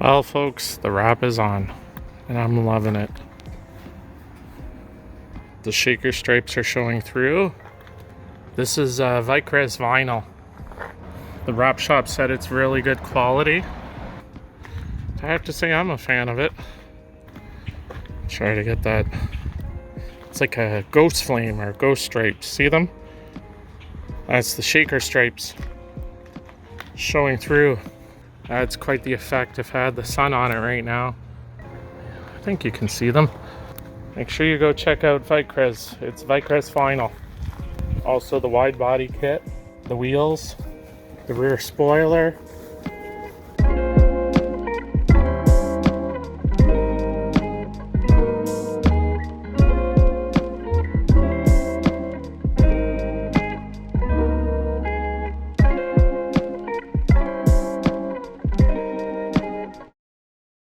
Well, folks, the wrap is on, and I'm loving it. The shaker stripes are showing through. This is vicrez vinyl. The wrap shop said it's really good quality. I have to say I'm a fan of it. Try to get that. It's like a ghost flame or ghost stripes. See them? That's the shaker stripes showing through. That's quite the effect. I've had the sun on it right now. I think you can see them. Make sure you go check out vicrez. It's vicrez vinyl. Also the wide body kit, the wheels, the rear spoiler,